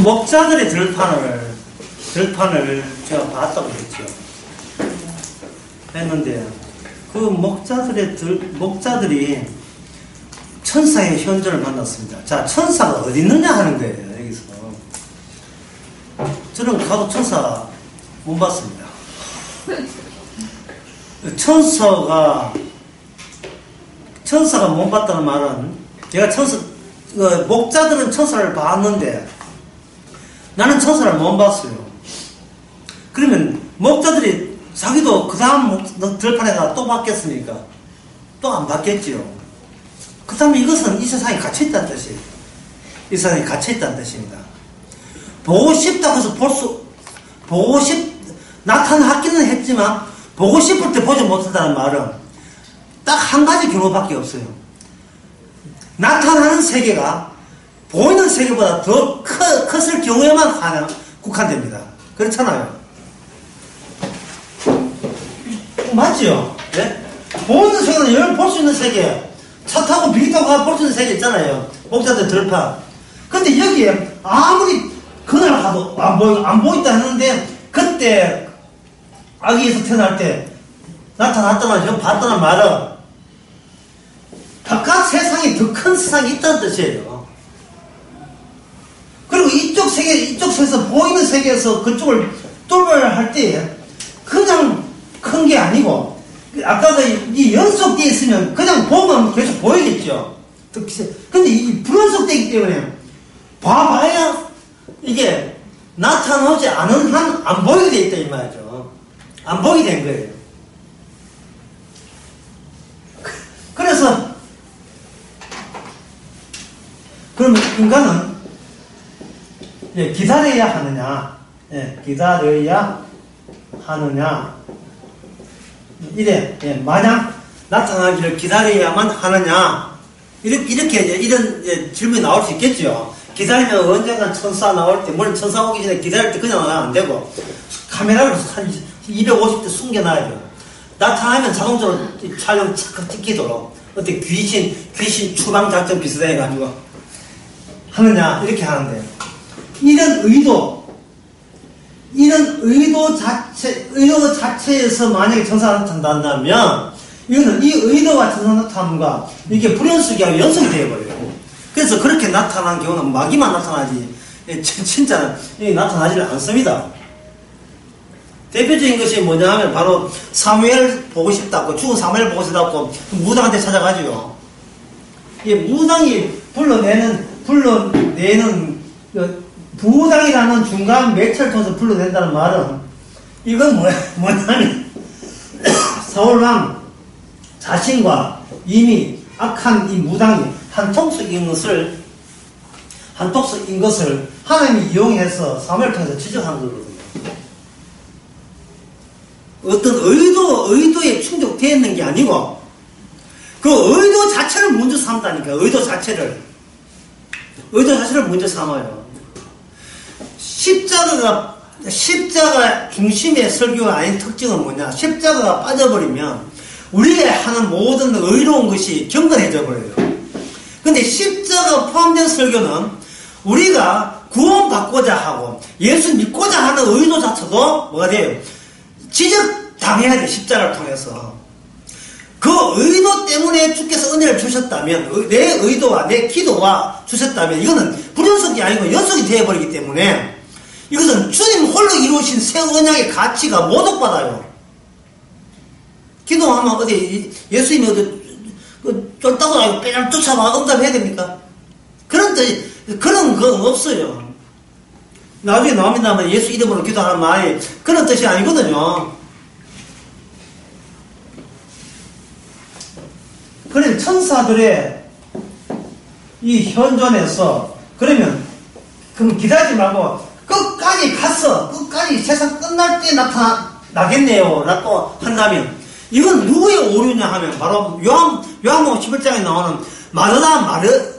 목자들의 들판을 제가 봤다고 했죠. 했는데, 그 목자들이 천사의 현존을 만났습니다. 자, 천사가 어디 있느냐 하는 거예요, 여기서. 저는 가도 천사 못 봤습니다. 천사가 못 봤다는 말은, 제가 목자들은 천사를 봤는데, 나는 천사를 못 봤어요. 그러면, 목자들이 자기도 그 다음 들판에가 또 봤겠습니까? 또 안 봤겠지요. 그렇다면 이것은 이 세상에 갇혀있다는 뜻이에요. 이 세상에 갇혀있다는 뜻입니다. 보고 싶다고 해서 나타나기는 했지만, 보고 싶을 때 보지 못한다는 말은 딱 한 가지 경우밖에 없어요. 나타나는 세계가 보이는 세계보다 더 컸을 경우에만 국한됩니다. 그렇잖아요. 맞죠? 네? 보이는 세계는 여러분 볼 수 있는 세계, 차 타고 비행기 타고 가서 볼 수 있는 세계 있잖아요. 목자들 들판. 근데 여기에 아무리 그날 가도 안 보인다 했는데, 그때 아기에서 태어날 때 나타났다만 형 봤다는 말은 바깥 세상이 더 큰 세상이 있다는 뜻이에요. 그리고 이쪽 세계에서 보이는 세계에서 그쪽을 뚫을 때 그냥 큰 게 아니고, 아까도 이 연속되어 있으면 그냥 보면 계속 보이겠죠. 근데 이 불연속되어 있기 때문에 봐봐야 이게 나타나지 않은 한 안 보이게 돼 있다 이 말이죠. 안 보이게 된 거예요. 그래서 그러면 인간은 기다려야 하느냐, 기다려야 하느냐, 이래, 마냥 나타나기를 기다려야만 하느냐, 이렇게 이런 질문이 나올 수 있겠죠. 기다리면 언젠간 천사 나올 때, 물론 천사 오기 전에 기다릴 때 그냥 나가면 안 되고, 카메라를 한 250대 숨겨놔야죠. 나타나면 자동적으로 촬영 찍히도록, 어떻게 귀신 추방작전 비슷해가지고 하느냐, 이렇게 하는데, 이런 의도 자체에서 만약에 천사가 나타난다면, 이거는 이 의도와 천사 나타남과 이게 불연속이 연속이 되어버려요. 그래서 그렇게 나타난 경우는 마귀만 나타나지, 진짜는 나타나지를 않습니다. 대표적인 것이 뭐냐 하면 바로 사무엘 보고 싶다고, 죽은 사무엘 보고 싶다고 무당한테 찾아가지요. 이 무당이 불러내는 부당이라는 중간 매체를 통해서 불러낸다는 말은, 이건 뭐냐면 사울왕 자신과 이미 악한 이 무당이 한통속인 것을 하나님이 이용해서 사무엘을 통해서 지적한 거거든요. 어떤 의도에 충족되어 있는 게 아니고, 그 의도 자체를 먼저 삼다니까. 의도 자체를 먼저 삼아요. 십자가 중심의 설교가 아닌 특징은 뭐냐? 십자가가 빠져버리면 우리가 하는 모든 의로운 것이 경건해져 버려요. 근데 십자가 포함된 설교는 우리가 구원받고자 하고 예수 믿고자 하는 의도 자체도 뭐가 돼요? 지적당해야 돼. 십자가를 통해서. 그 의도 때문에 주께서 은혜를 주셨다면, 내 의도와 내 기도와 주셨다면, 이거는 불연속이 아니고 연속이 되어버리기 때문에, 이것은 주님 홀로 이루신 새 언약의 가치가 모독받아요. 기도하면 어디 예수님이 어디 쫄따고 아니고 빼랑 쫓아와 응답해야 됩니까? 그런 거 없어요. 나중에 나옵니다만 예수 이름으로 기도하는 말이 그런 뜻이 아니거든요. 그래, 천사들의 이 현존에서, 그럼 기다리지 말고 끝까지 가서 끝까지 세상 끝날 때 나타나겠네요 라고 한다면, 이건 누구의 오류냐 하면 바로 요한복음 11장에 나오는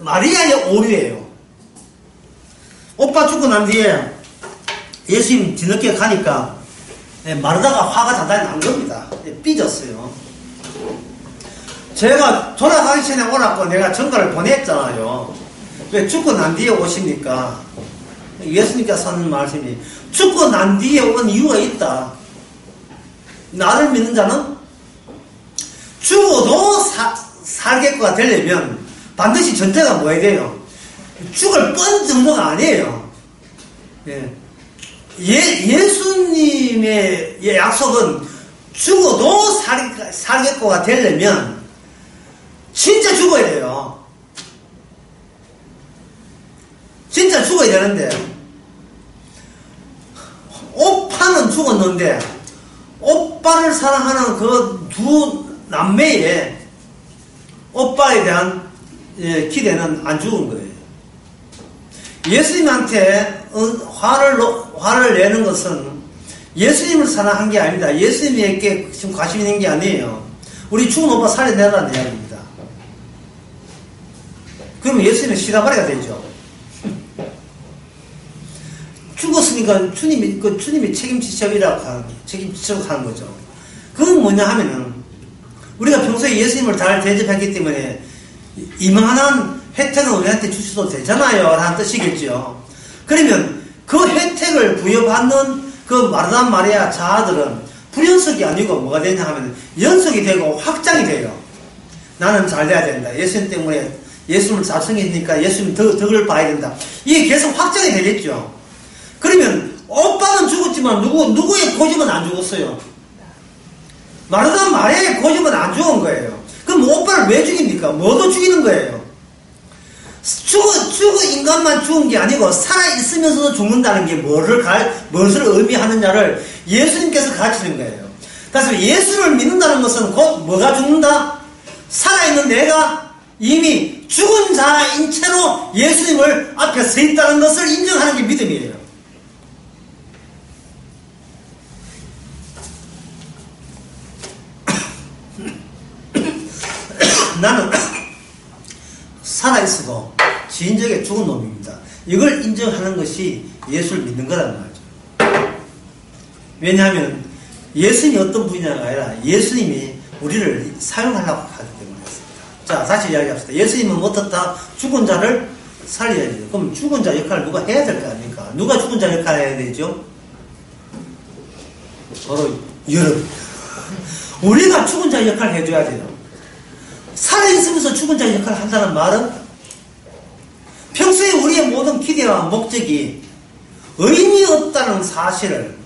마리아의 오류예요. 오빠 죽고 난 뒤에 예수님 뒤늦게 가니까 마르다가 화가 단단히 난 겁니다. 삐졌어요. 제가 돌아가기 전에 오라고 내가 전가를 보냈잖아요. 왜 죽고 난 뒤에 오십니까? 예수님께서 하는 말씀이 죽고 난 뒤에 온 이유가 있다. 나를 믿는 자는 죽어도 살겠거가 되려면 반드시 전제가 뭐야 돼요? 죽을 뻔 정도가 아니에요. 예수님의 약속은 죽어도 살겠거가 되려면 진짜 죽어야 돼요. 진짜 죽어야 되는데 오빠는 죽었는데 오빠를 사랑하는 그 두 남매의 오빠에 대한 기대는 안 죽은 거예요. 예수님한테 화를 내는 것은 예수님을 사랑한 게 아닙니다. 예수님에게 지금 관심 있는 게 아니에요. 우리 죽은 오빠 살려내라는 이야기입니다. 그러면 예수님은 시다바리가 되죠. 죽었으니까 주님이 책임지시라고 하는 거죠. 그건 뭐냐 하면은, 우리가 평소에 예수님을 잘 대접했기 때문에 이만한 혜택은 우리한테 주셔도 되잖아요. 라는 뜻이겠죠. 그러면 그 혜택을 부여받는 그 마르다 마리아 자아들은 불연속이 아니고 뭐가 되냐 하면 연속이 되고 확장이 돼요. 나는 잘 돼야 된다. 예수님 때문에 예수님을 자성했으니까 예수님 덕을 봐야 된다. 이게 계속 확장이 되겠죠. 그러면 오빠는 죽었지만 누구의 고집은 안 죽었어요. 마르다 마리아의 고집은 안 죽은 거예요. 그럼 오빠를 왜 죽입니까? 뭐도 죽이는 거예요. 인간만 죽은 게 아니고 살아있으면서도 죽는다는 게 무엇을 의미하느냐를 예수님께서 가르치는 거예요. 그래서 예수를 믿는다는 것은 곧 뭐가 죽는다? 살아있는 내가 이미 죽은 자인 채로 예수님을 앞에 서 있다는 것을 인정하는 게 믿음이에요. 나는 살아있어도 지인적에 죽은 놈입니다. 이걸 인정하는 것이 예수를 믿는 거란 말이죠. 왜냐하면 예수님이 어떤 분이냐가 아니라 예수님이 우리를 사용하려고 하기 때문이었습니다. 자, 다시 이야기합시다. 예수님은 어떻다? 죽은 자를 살려야죠. 그럼 죽은 자 역할을 누가 해야 될 거 아닙니까? 누가 죽은 자 역할을 해야 되죠? 바로 여러분. 우리가 죽은 자 역할을 해줘야 돼요. 살아있으면서 죽은 자 역할을 한다는 말은 평소에 우리의 모든 기대와 목적이 의미 없다는 사실을,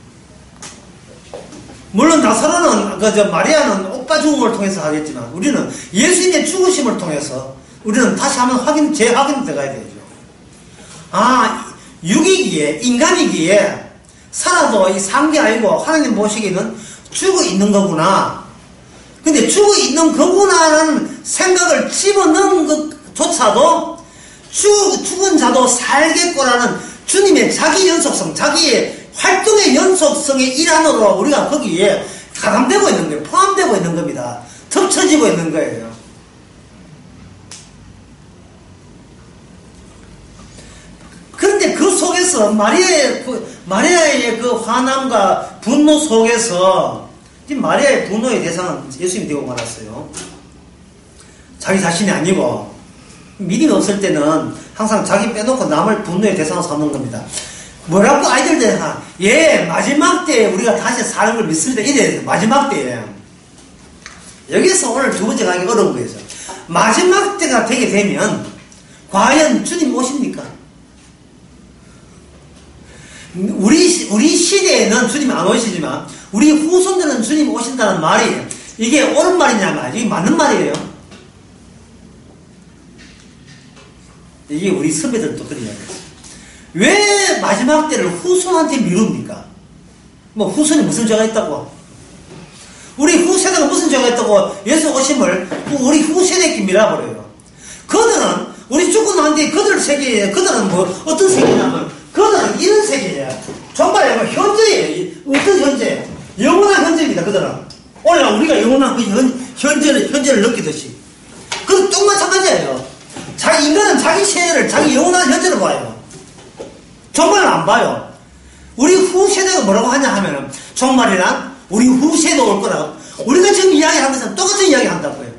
물론 나사로는 마리아는 오빠 죽음을 통해서 하겠지만 우리는 예수님의 죽으심을 통해서 우리는 다시 한번 재확인 들어가야 되죠. 육이기에, 인간이기에 살아도 이 산 게 아니고 하나님 보시기에는 죽어 있는 거구나. 근데 죽어 있는 거구나라는 생각을 집어넣은 것조차도 죽은 자도 살겠구라는 주님의 자기 연속성, 자기의 활동의 연속성의 일환으로 우리가 거기에 가담되고 있는 거예요. 포함되고 있는 겁니다. 덮쳐지고 있는 거예요. 그런데 그 속에서 마리아의 그 화남과 분노 속에서 지금 마리아의 분노의 대상은 예수님이 되고 말았어요. 자기 자신이 아니고, 믿음이 없을 때는 항상 자기 빼놓고 남을 분노의 대상으로 삼는 겁니다. 뭐라고 아이들들 마지막 때에 우리가 다시 사는 걸 믿습니다. 이래야 돼요. 마지막 때에. 여기서 오늘 두 번째 가기 어려운 거예요. 마지막 때가 되게 되면 과연 주님 오십니까? 우리 시대에는 주님 안 오시지만 우리 후손들은 주님 오신다는 말이 이게 옳은 말이냐 말이에요. 이게 맞는 말이에요. 이게 우리 선배들도 그런 이야기였어요. 왜 마지막 때를 후손한테 미룹니까? 뭐 후손이 무슨 죄가 있다고? 우리 후세대가 무슨 죄가 있다고 예수 오심을 우리 후세대에게 밀어버려요. 그들은 우리 죽고 난 뒤에 그들 세계에 그들은 뭐 어떤 세계냐면 그들은 이런 세계예요. 정말 현재예요. 어떤 현재? 영원한 현재입니다. 그들은 오늘 우리가 영원한 현재를 느끼듯이 그건 똥 마찬가지예요. 인간은 자기 세대를 자기 영원한 현재로 봐요. 정말 안 봐요. 우리 후세대가 뭐라고 하냐 하면은 정말이란 우리 후세대가 올 거라고. 우리가 지금 이야기하는 것은 똑같은 이야기 한다고요.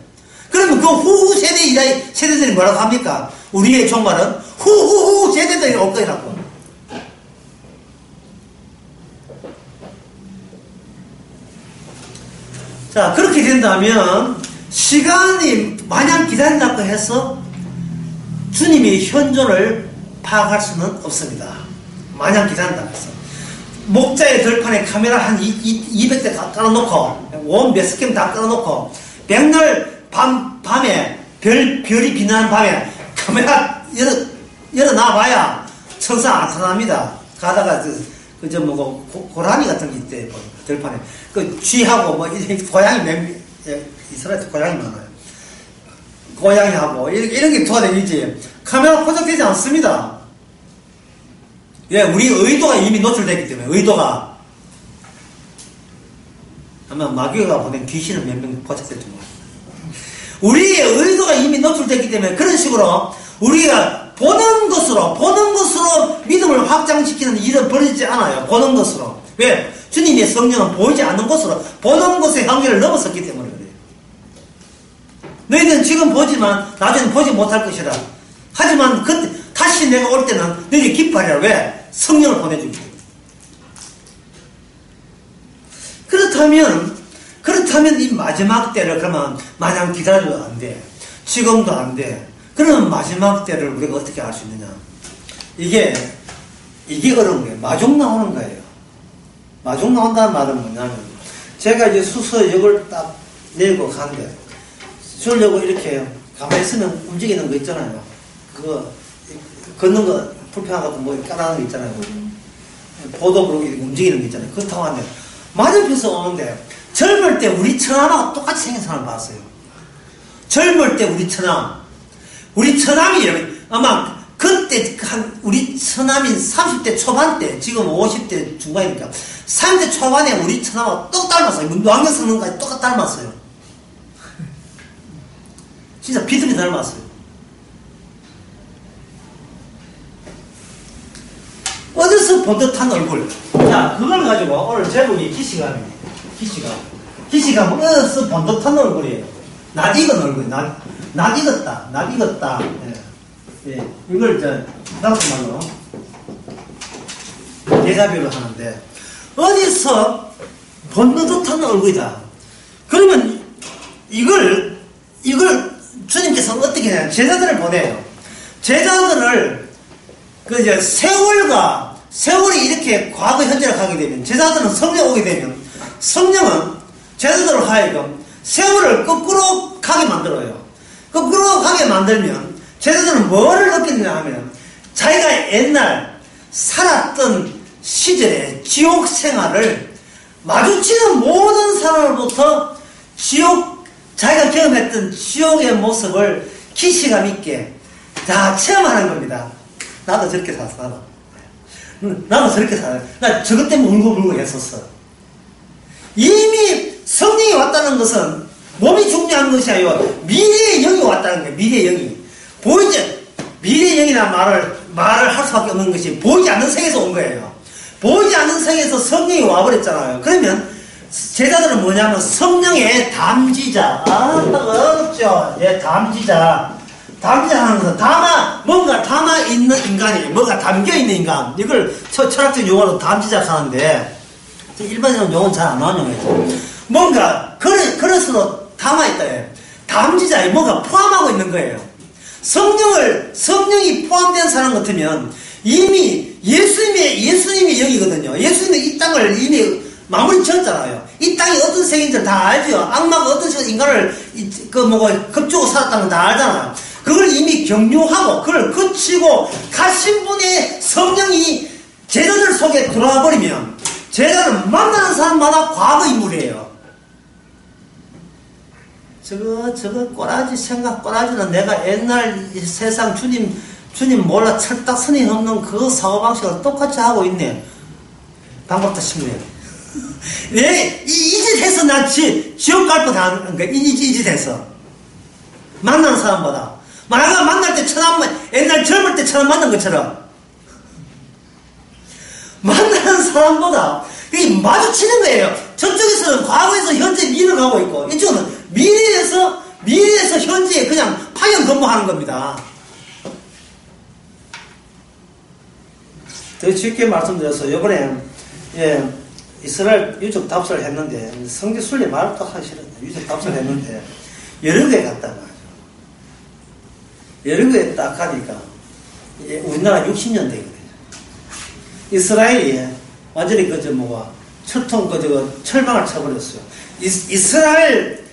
그러면 그 후세대들이 뭐라고 합니까? 우리의 종말은 후세대들이 올 거라고. 자, 그렇게 된다면 시간이 마냥 기다린다고 해서 주님의 현존을 파악할 수는 없습니다. 마냥 기다린다고 해서. 목자의 들판에 카메라 한 200대 다 깔아놓고 원 몇 스캠 다 깔아놓고 백날 밤에 별이 빛나는 밤에 카메라 열어놔봐야 천사 안 나타납니다. 가다가 고라니 같은 게 있대, 들판에. 쥐하고 고양이 이스라엘 고양이 많아요. 고양이하고 이런 게 도와다니지. 카메라 포착되지 않습니다. 왜? 우리 의도가 이미 노출됐기 때문에. 의도가 아마 마귀가 보낸 귀신은 몇 명 포착될지 모르겠어요. 우리의 의도가 이미 노출됐기 때문에 그런 식으로 우리가 보는 것으로 믿음을 확장시키는 일은 벌어지지 않아요. 보는 것으로. 왜? 주님의 성령은 보이지 않는 것으로 보는 것의 한계를 넘어섰기 때문에 그래요. 너희는 지금 보지만 나중에 보지 못할 것이라. 하지만 그때 다시 내가 올 때는 너희 기뻐하리라. 왜? 성령을 보내주기 때문에. 그렇다면 이 마지막 때를 그러면 마냥 기다려도 안 돼. 지금도 안 돼. 그러면 마지막 때를 우리가 어떻게 알 수 있느냐? 이게 어려운 거예요. 마중 나오는 거예요. 마중 나온다는 말은 뭐냐면, 제가 이제 수서역을 딱 내고 가는데, 주려고 이렇게 가만히 있으면 움직이는 거 있잖아요. 그거, 걷는 거, 불편하고 뭐 까다는 거 있잖아요. 보도블록 움직이는 거 있잖아요. 그거 타고 왔는데, 맞은편에서 오는데, 젊을 때 우리 처남하고 똑같이 생긴 사람 봤어요. 젊을 때 우리 처남이 아마 그때 우리 처남이 30대 초반 때, 지금 50대 중반이니까 30대 초반에 우리 처남하고 똑 닮았어요. 노안경 쓰는 것까지 똑같 닮았어요. 진짜 비슷하게 닮았어요. 어디서 본 듯한 얼굴. 자, 그걸 가지고 오늘 제목이 기시감입니다. 기시감 어디서 본 듯한 얼굴이에요. 낯익은 얼굴. 낯익었다. 예. 이걸 나트말로 대자뷰로 하는데, 어디서 본 듯한 얼굴이다. 그러면 이걸 주님께서 어떻게 해야 제자들을 보내요. 제자들을 세월이 이렇게 과거 현재로 가게 되면, 제자들은 성령 오게 되면, 성령은 제자들을 하여금 세월을 거꾸로 가게 만들어요. 거꾸로 가게 만들면 제자들은 뭐를 느끼느냐 하면, 자기가 옛날 살았던 시절의 지옥 생활을 마주치는 모든 사람으로부터 자기가 경험했던 지옥의 모습을 기시감 있게 다 체험하는 겁니다. 나도 저렇게 살았어. 나도 저렇게 살았어. 나 저것 때문에 울고 했었어. 이미 성령이 왔다는 것은 몸이 중요한 것이 아니고 미래의 영이 왔다는 거예요. 미래의 영이. 미래의 영이라는 말을 할 수밖에 없는 것이 보이지 않는 세계에서 온 거예요. 보이지 않는 세계에서 성령이 와버렸잖아요. 그러면 제자들은 뭐냐면 성령의 담지자. 어렵죠. 예, 담지자 하는 것은 뭔가 담아 있는 인간이, 뭐가 담겨 있는 인간. 이걸 철학적 용어로 담지자 하는데, 일반적인 용어는 잘 안 나오는 용어죠. 뭔가 그릇으로 담아 있다. 담지자에 뭔가 포함하고 있는 거예요. 성령이 포함된 사람 같으면 이미 예수님의 영이거든요. 예수님은 이 땅을 이미 마무리 지었잖아요. 이 땅이 어떤 세계인지 다 알죠. 악마가 어떤 식으로 인간을 겁주고 살았다는 건 다 알잖아요. 그걸 이미 경유하고 그걸 거치고 가신 분의 성령이 제자들 속에 들어와 버리면, 제자는 만나는 사람마다 과거 인물이에요. 저거 꼬라지는 내가 옛날 세상 주님 몰라 철딱 선이 없는 그 사고방식을 똑같이 하고 있네. 반갑다 싶네요. 왜? 이 짓 해서 나 지옥 갈 뻔 하는 거야. 이 짓 해서. 만나는 사람보다. 내가 만날 때 옛날 젊을 때 처음 만난 것처럼. 만나는 사람보다 그게 마주치는 거예요. 저쪽에서는 과거에서 현재 미래를 가고 있고, 이쪽은 미래에서 현재에 그냥 파견 근무하는 겁니다. 더 쉽게 말씀드려서, 요번에, 이스라엘 유적 답사를 했는데, 성지 순례 말을 딱 하기 싫었네. 유적 답사를 했는데, 여러구에 갔단 말이죠. 여러구에 딱 가니까, 우리나라 60년 되거든요. 이스라엘이 완전히 철통, 철망을 쳐버렸어요. 이스라엘은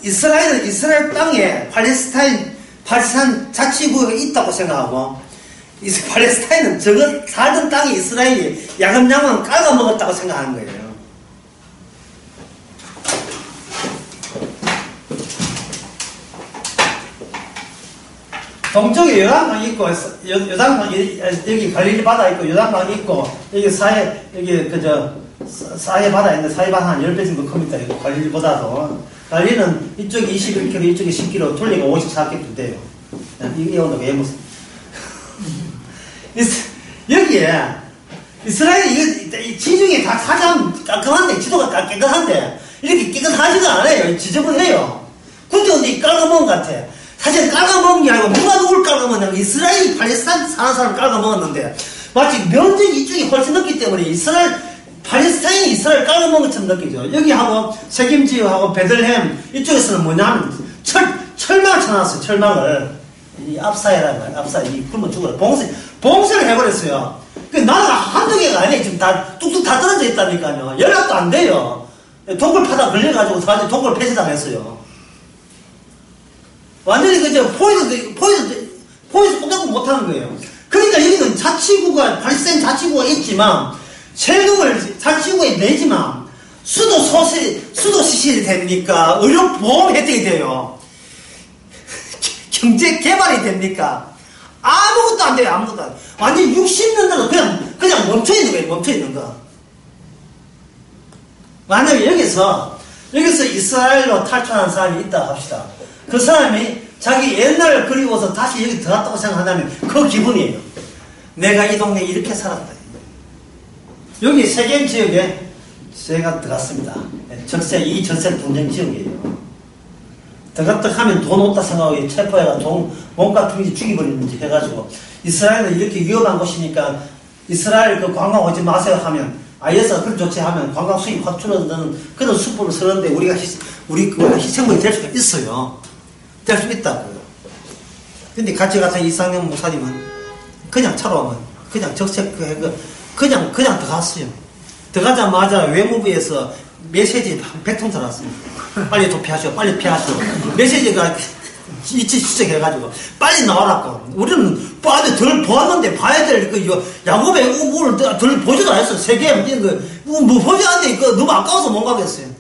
이스라엘 땅에 팔레스타인 자치구가 있다고 생각하고, 팔레스타인은 저거 살던 땅에 이스라엘이 야금야금 깔아먹었다고 생각하는 거예요. 동쪽에 요단강이 있고, 여기 갈릴리 바다 있고, 요단강이 있고, 여기 사해 바다 있는데, 사해 바다 한 10배 정도 큽니다. 갈릴리보다도. 갈릴리는 이쪽이 21km, 이쪽이 10km, 둘리가 54km 돼요. 이게 오늘 왜 무슨. 여기에, 이스라엘이, 지중해 다 사장 깔끔한데, 지도가 깨끗한데, 이렇게 깨끗하지가 않아요. 지저분해요. 근데 깔아먹은 것 같아. 사실 깔아먹은 게 아니고 누가 누굴 깔아먹었냐면 이스라엘이 팔레스타인 사는 사람을 깔아먹었는데 마치 면적이 이쪽이 훨씬 넓기 때문에 팔레스타인이 이스라엘 깔아먹은 것처럼 느끼죠. 여기하고 세겜지하고 베들레헴 이쪽에서는 뭐냐면 철망을 쳐놨어요. 철망을 이 압사해라고 압사해. 굶어 죽어라. 봉쇄를 해버렸어요. 그 나라가 한두 개가 아니에요. 지금 다 뚝뚝 다 떨어져 있다니까요. 연락도 안 돼요. 독을 파다 걸려가지고 사실 독을 폐쇄당했어요. 완전히 포위도 꼼짝도 못하는 거예요. 그러니까 여기는 팔레스타인 자치구가 있지만, 세금을 자치구에 내지만, 수도 시설이 됩니까? 의료 보험 혜택이 돼요. 경제 개발이 됩니까? 아무것도 안 돼요, 아무것도 안 돼요. 완전히 60년대로 그냥 멈춰있는 거예요, 멈춰있는 거. 만약에 여기서 이스라엘로 탈출하는 사람이 있다 합시다. 그 사람이 자기 옛날을 그리워서 다시 여기 들어갔다고 생각한다면 그 기분이에요. 내가 이 동네에 이렇게 살았다. 여기 세겜 지역에 제가 들어갔습니다. 이 전세 분쟁 지역이에요. 들어갔다 하면 돈 없다 생각하고 체포해가 몸값 중지 죽이버리는지 해가지고 이스라엘은 이렇게 위험한 곳이니까 이스라엘 그 관광 오지 마세요 하면 IS가 그런 조치하면 관광 수입 확 줄어드는 그런 수법을 쓰는데 우리가 희생물이 될 수가 있어요. 될 수 있다고요. 근데 같이 같은 이상현 목사님은 그냥 차로 그냥 그냥 들어갔어요. 들어가자마자 외무부에서 메시지 100통 들어왔습니다. 빨리 도피하시오, 빨리 피하시오. 메시지가 이치 시작해가지고 빨리 나와라고. 우리는 덜 보았는데 봐야 될 야곱의 우물을 덜 보지도 않았어요. 세계에 뭐 보지 않는데 너무 아까워서 못 가겠어요.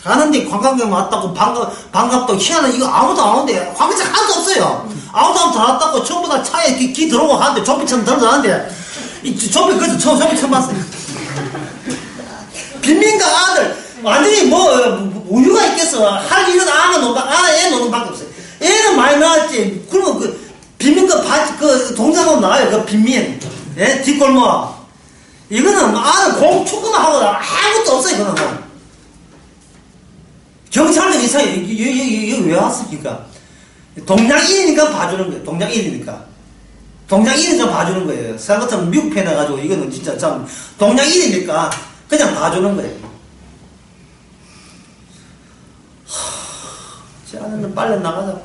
가는데 관광객 왔다고 반갑다고 희한한 이거 아무도 안 오는데 관광객 하나도 없어요. 아무도 안 들어왔다고 전부 다 차에 기 들어오고 하는데 좀비처럼 들어가는데 좀비 그래서 좀비 처음 봤어요. 빈민가 아들 완전히 우유가 있겠어. 할 일은 애 노는 밖에 없어요. 애는 많이 나왔지. 그러면 빈민가 동작하고 나와요. 그 빈민 뒷골목 이거는 아들 축구만 하고 아무것도 없어요. 이거는 경찰도 이상해. 여기 왜 왔습니까? 동양 1이니까 봐주는 거예요. 동양 1이니까 봐주는 거예요. 생각 같으면 미국 편 해가지고 이거는 진짜 참 동양 1이니까 그냥 봐주는 거예요. 제 아내는 빨리 나가자.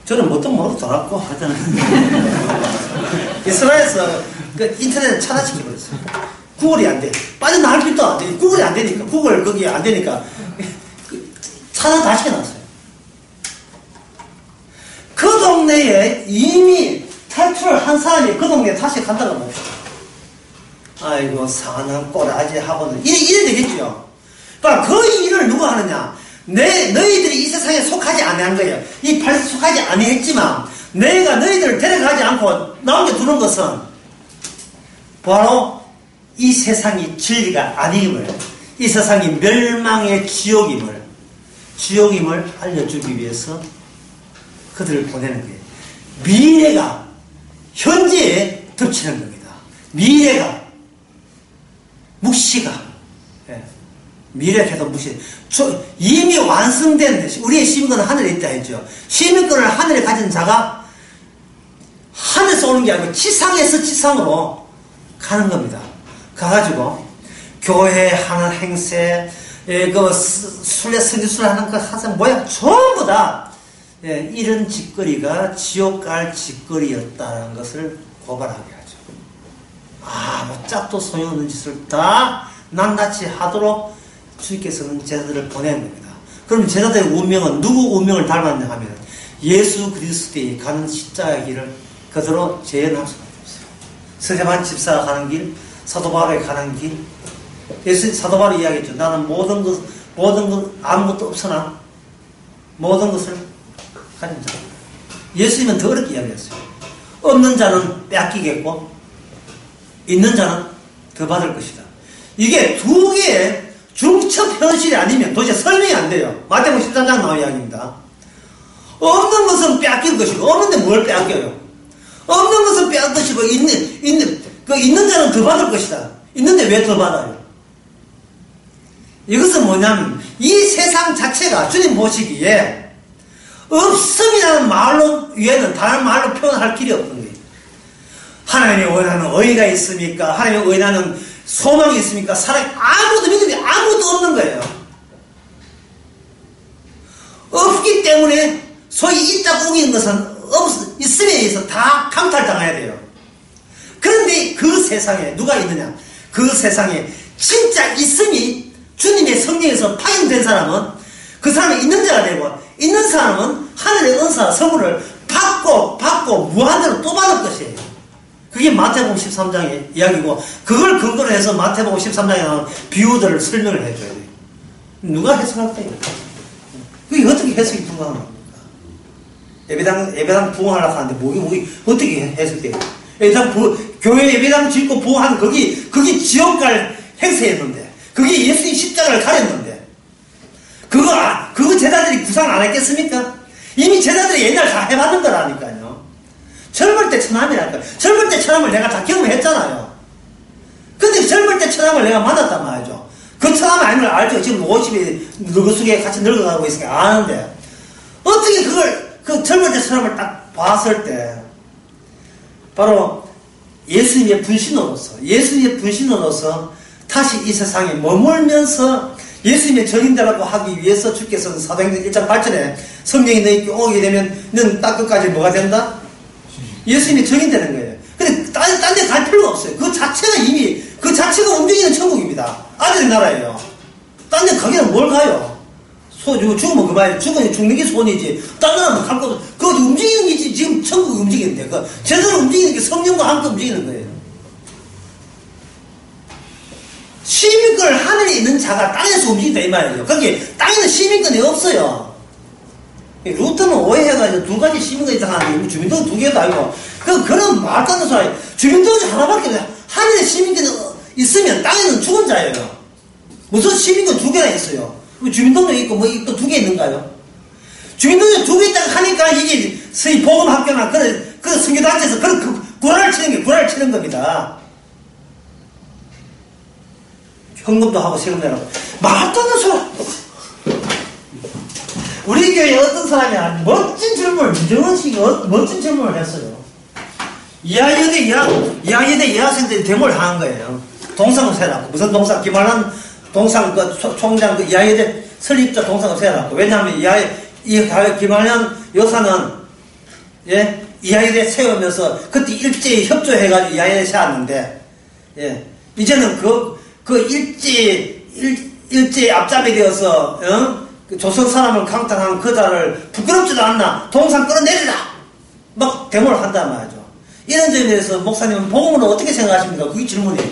저는 뭣도 모르고 돌았고 하여튼 이스라엘에서 인터넷을 차단시켜버렸어요. 구글이 안 돼. 빠져나갈 필요도 안 돼. 구글이 안 되니까. 구글 거기 안 되니까. 차단 다 시켜놨어요. 그 동네에 이미 탈출을 한 사람이 그 동네에 다시 간다고 봅시다. 아이고, 사는 꼬라지 하고는. 이래 되겠죠. 그러니까 그 일을 누가 하느냐. 너희들이 이 세상에 속하지 않은 거예요. 이 팔에 속하지 아니했지만, 내가 너희들을 데려가지 않고 남겨두는 것은 바로 이 세상이 진리가 아님을, 이 세상이 멸망의 지옥임을 알려주기 위해서 그들을 보내는 거예요. 미래가 현재에 덮치는 겁니다. 미래가 묵시가 미래가 묵시. 이미 완성된 우리의 시민권은 하늘에 있다 했죠. 시민권을 하늘에 가진 자가 하늘에서 하늘에서 오는 게 아니고 지상에서 지상으로 가는 겁니다. 가가지고 교회 하는 행세, 그 순례 선지술 하는 그 하선 모양 전부 다 이런 짓거리가 지옥 갈 짓거리였다는 것을 고발하게 하죠. 아무 짝도 소용없는 짓을 다 낱낱이 하도록 주님께서는 제자들을 보낸 겁니다. 그럼 제자들의 운명은 누구 운명을 닮았냐 하면 예수 그리스도의 가는 십자가의 길을 그대로 재현할 수가 없어요. 스데반 집사가 가는 길, 사도 바울이 가는 길. 사도 바울이 이야기했죠. 나는 모든 것 아무것도 없으나 모든 것을 가진 자. 예수님은 더 어렵게 이야기했어요. 없는 자는 빼앗기겠고 있는 자는 더 받을 것이다. 이게 두 개의 중첩 현실이 아니면 도대체 설명이 안 돼요. 마태복음 13장 나온 이야기입니다. 없는 것은 빼앗길 것이고 없는데 뭘 빼앗겨요? 없는 것은 빼앗길 것이고 있는 자는 더 받을 것이다. 있는데 왜 더 받아요? 이것은 뭐냐면 이 세상 자체가 주님 보시기에 없음이라는 말로 위에는 다른 말로 표현할 길이 없는 거예요. 하나님이 원하는 의의가 있습니까? 하나님이 원하는 소망이 있습니까? 사람이 아무도 믿음이 아무도 없는 거예요. 없기 때문에 소위 있다고 우기는 것은 있음에 의해서 다 강탈당해야 돼요. 그런데 그 세상에 누가 있느냐? 그 세상에 진짜 있음이 주님의 성령에서 파견된 사람은 그 사람이 있는 자가 되고 있는 사람은 하늘의 은사 선물을 받고 무한대로 또 받을 것이에요. 그게 마태복음 13장의 이야기고 그걸 근거로 해서 마태복음 13장에 나온 비유들을 설명을 해줘야 돼요. 누가 해석할 거예요? 그게 어떻게 해석이 불가능합니까? 예배당 부흥하려고 하는데 뭐기 어떻게 해석돼요? 교회 예배당 짓고 부흥하는 그게 지옥 갈 행세였는데 그게 예수님 십자가를 가렸는데 그거 제자들이 구상 안 했겠습니까? 이미 제자들이 옛날 다 해봤는 거라니까요. 젊을 때 천함이랄까. 젊을 때 천함을 내가 다 경험했잖아요. 근데 젊을 때 천함을 내가 만났단 말이죠. 그 천함이 아닌 걸 알죠. 지금 50이 늙어수게 같이 늙어가고 있으니까 아는데 어떻게 그 젊을 때 천함을 딱 봤을 때 바로 예수님의 분신으로서 다시 이 세상에 머물면서 예수님의 적인자라고 하기 위해서 주께서는 사도행전 1장 8절에 성령이 너희께 오게 되면 너는 딱 끝까지 뭐가 된다? 예수님이 적인되는 거예요. 근데 딴 데 갈 필요가 없어요. 그 자체가 움직이는 천국입니다. 아들의 나라예요. 딴 데 가기는 뭘 가요? 죽으면 그만이지. 죽는 게 손이지. 딴 데는 갈 거 없어. 그거 움직이는 게 지금 천국이 움직이는데 제대로 움직이는 게 성령과 함께 움직이는 거예요. 시민권을 하늘에 있는 자가 땅에서 움직인다 이 말이에요. 거기 땅에는 시민권이 없어요. 루터는 오해해가지고 두 가지 시민권이 있다 하는데 주민등록 두 개도 아니고 그런 말도 안 되는 소리. 주민등록이 하나밖에 없어요. 하늘에 시민권이 있으면 땅에는 죽은 자예요. 무슨 시민권 두 개나 있어요. 주민등록 있고 뭐 또 두 개 있는가요? 주민등록 두 개 있다고 하니까 이게 서희 보험학교나 그 선교단체에서 그런 구라를 치는 겁니다. 헌금도 하고 세금 내라고. 말도 안 되는 소리. 우리 교회에 어떤 사람이 멋진 질문을, 민정원 씨가 멋진 질문을 했어요. 이하여대 여학생들이 데모를 하는 거예요. 동상을 세라고. 무슨 동상? 김한란 동상, 총장, 이하여대 설립자 동상을 세라고. 왜냐하면 김한란 여사는, 이하여대 세우면서 그때 일제히 협조해가지고 이하여대 세웠는데, 이제는 일제히 앞잡이 되어서, 조선 사람을 강탈한 그 자를 부끄럽지도 않나 동상 끌어내리라 막 데모를 한단 말이죠. 이런 점에 대해서 목사님은 복음으로 어떻게 생각하십니까? 그게 질문이에요.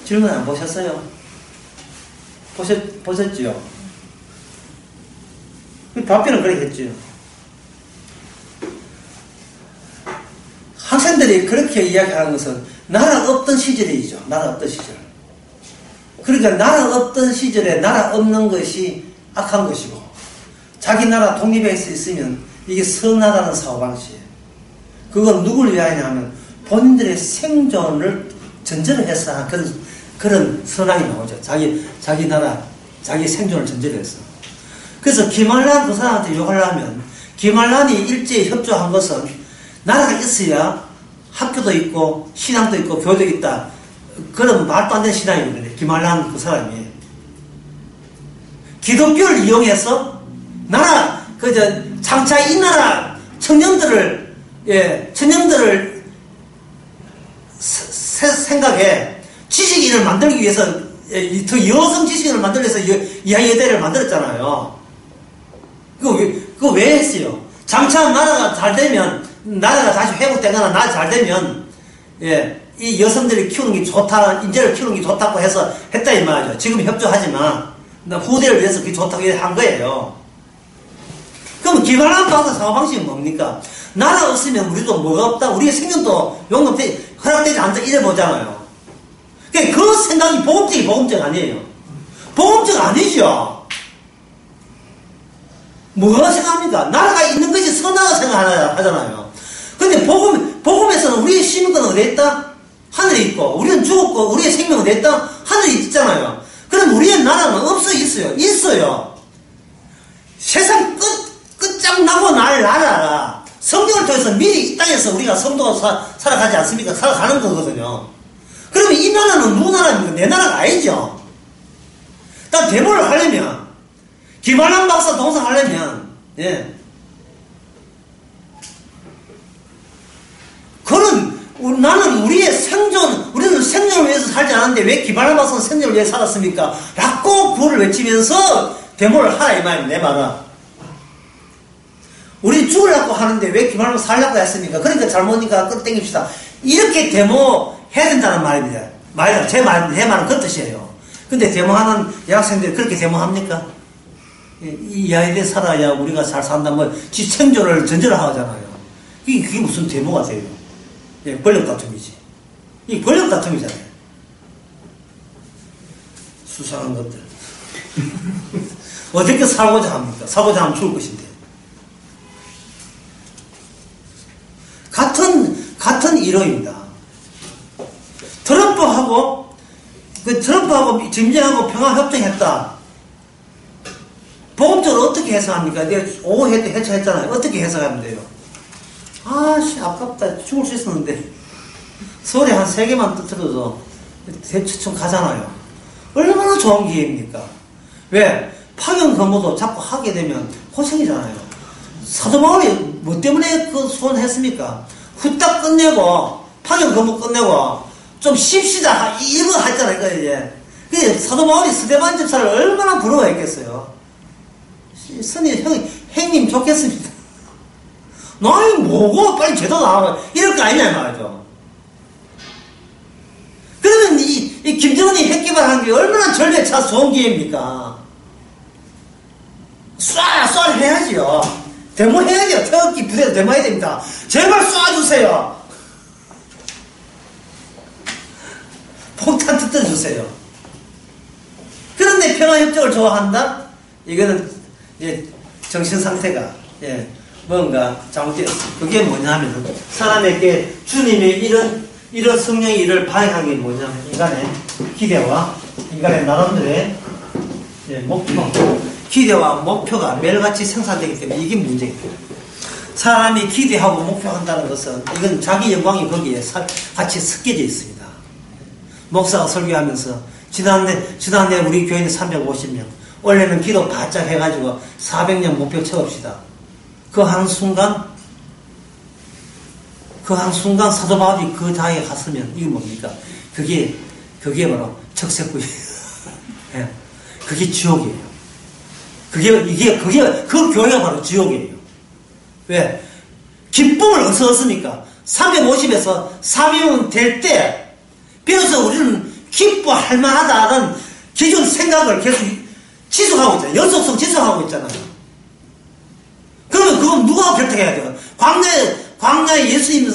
질문 안 보셨어요? 보셨지요? 답변은 그렇게 했죠. 학생들이 그렇게 이야기하는 것은 나라 없던 시절이죠. 나라 없던 시절. 그러니까 나라 없던 시절에 나라 없는 것이 악한 것이고 자기 나라 독립할 수 있으면 이게 선하다는 사고방식이에요. 그건 누구를 위하여 하면 본인들의 생존을 전제로 해서 하는 그런 선악이 나오죠. 자기 나라, 자기 생존을 전제로 해서. 그래서 김한란 그 사람한테 욕을 하면 김한란이 일제히 협조한 것은 나라가 있어야 학교도 있고 신앙도 있고 교회도 있다. 그런 말도 안 되는 신앙이거든요. 김한란 그 사람이. 기독교를 이용해서 나라 장차 이 나라 청년들을 생각해 지식인을 만들기 위해서 더 여성 지식인을 만들기 위해서 이화여대를 만들었잖아요. 그거 왜 했어요? 장차 나라가 잘 되면 나라가 다시 회복되거나 나라 잘 되면 이 여성들이 키우는 게 좋다, 인재를 키우는 게 좋다고 해서 했다 이 말이죠. 지금 협조하지만 후대를 위해서 그게 좋다고 한 거예요. 그럼 기반한 박사 사고방식이 뭡니까? 나라 없으면 우리도 뭐가 없다, 우리의 생존도 허락되지 않다 이래 보잖아요. 그 생각이 보금적 아니에요. 보금적 아니죠. 뭐가 생각합니까? 나라가 있는 것이 선하다고 생각하잖아요. 근데 복음에서는 우리의 시민권은 어디 있다? 하늘에 있고, 우리는 죽었고, 우리의 생명은 어디 있다? 하늘에 있잖아요. 그럼 우리의 나라는 없어, 있어요? 있어요. 세상 끝장나고 날 나라라. 성경을 통해서 미리 이 땅에서 우리가 성도가 살아가지 않습니까? 살아가는 거거든요. 그러면 이 나라는 누구 나라입니까? 내 나라가 아니죠. 난 데모를 하려면, 김한란 박사 동상 하려면, 나는 우리의 우리는 생존을 위해서 살지 않았는데 왜 김한란 박사는 생존을 위해 살았습니까? 라고 구호를 외치면서 데모를 하라 이 말이에요. 내 말은. 우리 죽으려고 하는데 왜 김한란 박사 살려고 했습니까? 그러니까 잘못이니까 끌어당깁시다. 이렇게 데모해야 된다는 말입니다. 제 말은 그 뜻이에요. 근데 데모하는 여학생들이 그렇게 데모합니까? 이아이들 살아야 우리가 잘 산다, 지 생존을 전제로 하잖아요. 그게 무슨 데모가 돼요? 권력 다툼이지. 이 권력 다툼이잖아요. 수상한 것들. 어떻게 살고자 합니까? 살고자 하면 죽을 것인데. 같은 이론입니다. 트럼프하고 김정하고 평화협정했다. 보험적으로 어떻게 해석합니까? 내가 오후 해체했잖아요. 어떻게 해석하면 돼요? 아깝다. 죽을 수 있었는데. 서울에 한 3개만 터뜨려도 대충 가잖아요. 얼마나 좋은 기회입니까? 왜? 파견 근무도 자꾸 하게 되면 고생이잖아요. 사도바울이 뭐 때문에 그 소원했습니까? 후딱 끝내고, 파견 근무 끝내고, 좀 쉽시다. 이거 했잖아요. 그게 사도바울이 스데반 집사를 얼마나 부러워했겠어요. 형님 좋겠습니다. 나이 뭐고 빨리 제도 나와 이럴 거 아니냐 말이죠. 그러면 이 김정은이 핵개발한 게 얼마나 전례차 좋은 기회입니까? 쏴 해야지요. 데모해야죠. 태극기 부대도 데모해야 됩니다. 제발 쏴주세요. 폭탄 터뜨려주세요. 그런데 평화협정을 좋아한다? 이거는 정신상태가 뭔가 잘못되었어. 그게 뭐냐 하면 사람에게 주님의 이런 성령의 일을 발행한 게 뭐냐면 인간의 기대와 인간의 나름대로의 목표, 기대와 목표가 매일같이 생산되기 때문에 이게 문제입니다. 사람이 기대하고 목표한다는 것은 이건 자기 영광이 거기에 같이 섞여져 있습니다. 목사가 설교하면서 지난해 우리 교인이 350명, 원래는 기도 바짝 해가지고 400명 목표 채웁시다. 그 한순간 사도 바울이 그 자리에 갔으면 이게 뭡니까? 그게 바로 적색구이에요. 그게 지옥이에요. 그 교회가 바로 지옥이에요. 왜? 기쁨을 어디서 얻습니까? 350에서 400명 될 때, 비로소 우리는 기뻐할 만하다는 기존 생각을 계속 지속하고 있잖아요. 연속성 지속하고 있잖아요. 그러면 그건 누가 결정해야 돼요? 광야에 예수님,